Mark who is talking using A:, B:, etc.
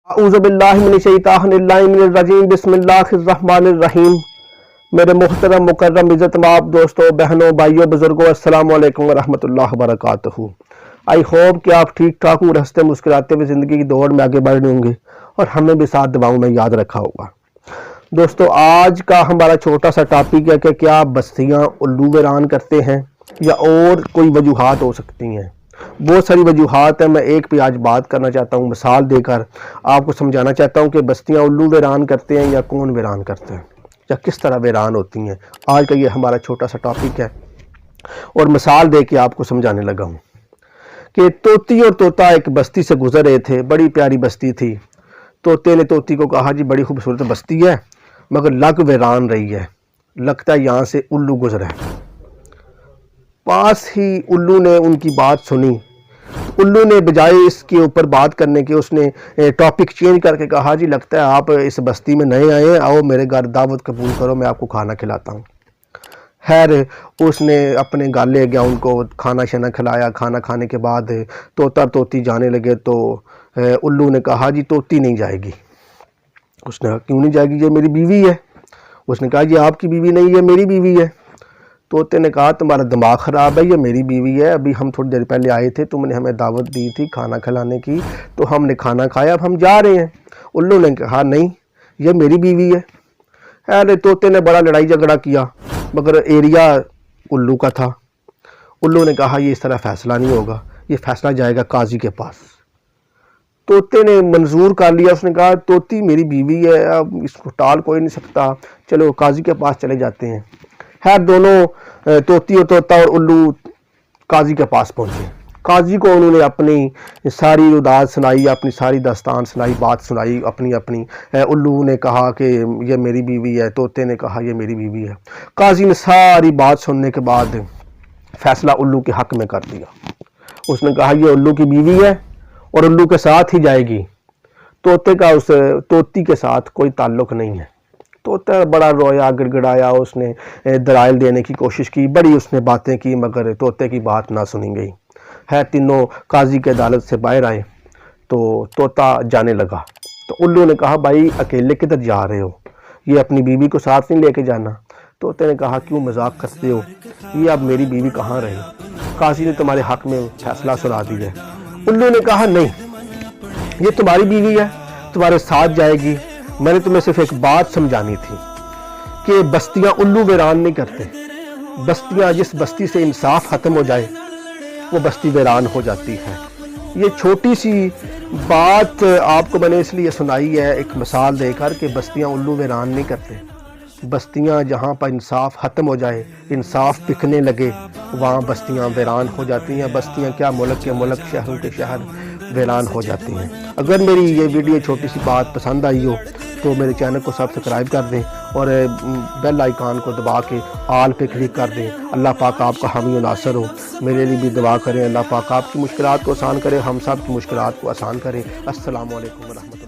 A: औज़ुबिल्लाहिमिनश्शैतानिर्रजीम बिस्मिल्लाहिर्रहमानिर्रहीम। मेरे मुहतरम मुकर्रम इज़्ज़तमाब दोस्तों, बहनों, भाइयों, बुजुर्गों, अस्सलामु अलैकुम व रहमतुल्लाहि व बरकातुहू। आई होप कि आप ठीक ठाक हूँ, हंसते मुस्कुराते हुए ज़िंदगी की दौड़ में आगे बढ़ रहे होंगे और हमें भी साथ दुआओं में याद रखा होगा। दोस्तों, आज का हमारा छोटा सा टॉपिक है कि क्या बस्तियाँ उल्लू वीरान करते हैं या और कोई वजूहात हो सकती हैं। बहुत सारी वजूहात हैं, मैं एक पे आज बात करना चाहता हूँ, मिसाल देकर आपको समझाना चाहता हूँ कि बस्तियाँ उल्लू वीरान करते हैं या कौन वीरान करते हैं या किस तरह वीरान होती हैं। आज का ये हमारा छोटा सा टॉपिक है और मिसाल दे के आपको समझाने लगा हूँ कि तोती और तोता एक बस्ती से गुजर रहे थे। बड़ी प्यारी बस्ती थी। तोते ने तोती को कहा, जी बड़ी खूबसूरत बस्ती है मगर लग वीरान रही है, लगता है यहाँ से उल्लू गुजरा है। पास ही उल्लू ने उनकी बात सुनी। उल्लू ने बजाय इसके ऊपर बात करने के उसने टॉपिक चेंज करके कहा, जी लगता है आप इस बस्ती में नए आए हैं, आओ मेरे घर दावत कबूल करो, मैं आपको खाना खिलाता हूँ। खैर उसने अपने घर ले गया, उनको खाना शाना खिलाया। खाना खाने के बाद तोता तोती जाने लगे तो उल्लू ने कहा, जी तोती नहीं जाएगी। उसने कहा, क्यों नहीं जाएगी, ये मेरी बीवी है। उसने कहा, जी आपकी बीवी नहीं है, मेरी बीवी है। तोते ने कहा, तुम्हारा दिमाग ख़राब है, ये मेरी बीवी है, अभी हम थोड़ी देर पहले आए थे, तुमने हमें दावत दी थी खाना खिलाने की, तो हमने खाना खाया, अब हम जा रहे हैं। उल्लू ने कहा, नहीं ये मेरी बीवी है। अरे तोते ने बड़ा लड़ाई झगड़ा किया मगर एरिया उल्लू का था। उल्लू ने कहा, ये इस तरह फ़ैसला नहीं होगा, ये फ़ैसला जाएगा काजी के पास। तोते ने मंजूर कर लिया। उसने कहा, तोती मेरी बीवी है, अब इसको टाल कोई नहीं सकता, चलो काजी के पास चले जाते हैं। खैर दोनों तोती और तोता और उल्लू काजी के पास पहुंचे। काजी को उन्होंने अपनी सारी उदास सुनाई, अपनी सारी दास्तान सुनाई, बात सुनाई अपनी अपनी। उल्लू ने कहा कि ये मेरी बीवी है, तोते ने कहा ये मेरी बीवी है। काजी ने सारी बात सुनने के बाद फैसला उल्लू के हक में कर दिया। उसने कहा, ये उल्लू की बीवी है और उल्लू के साथ ही जाएगी, तोते का उस तोती के साथ कोई ताल्लुक़ नहीं है। तोता बड़ा रोया, गिड़गिड़ाया, उसने दलाइल देने की कोशिश की, बड़ी उसने बातें की मगर तोते की बात ना सुनी गई। है तीनों काजी के अदालत से बाहर आए तो तोता जाने लगा। तो उल्लू ने कहा, भाई अकेले किधर जा रहे हो, ये अपनी बीवी को साथ नहीं लेके जाना। तोते ने कहा, क्यों मजाक करते हो, ये अब मेरी बीवी कहाँ रही, काजी ने तुम्हारे हक में फैसला सुना दिया है। उल्लू ने कहा, नहीं ये तुम्हारी बीवी है, तुम्हारे साथ जाएगी। मैंने तुम्हें सिर्फ एक बात समझानी थी कि बस्तियां उल्लू वीरान नहीं करते। बस्तियां, जिस बस्ती से इंसाफ खत्म हो जाए वो बस्ती वीरान हो जाती है। ये छोटी सी बात आपको मैंने इसलिए सुनाई है एक मिसाल देकर कि बस्तियां उल्लू वीरान नहीं करते। बस्तियां जहां पर इंसाफ ख़त्म हो जाए, इंसाफ बिकने लगे, वहाँ बस्तियां वीरान हो जाती हैं। बस्तियां क्या, मुल्क के मुल्क, शहरों के शहर वीरान हो जाती हैं। अगर मेरी ये वीडियो छोटी सी बात पसंद आई हो तो मेरे चैनल को सब्सक्राइब कर दें और बेल आइकन को दबा के आल पे क्लिक कर दें। अल्लाह पाक आपका हामी और नासर हो। मेरे लिए भी दुआ करें, अल्लाह पाक आपकी मुश्किलात को आसान करे, हम सब की मुश्किलात को आसान करें। अस्सलामु अलैकुम व रहमतुल्लाह।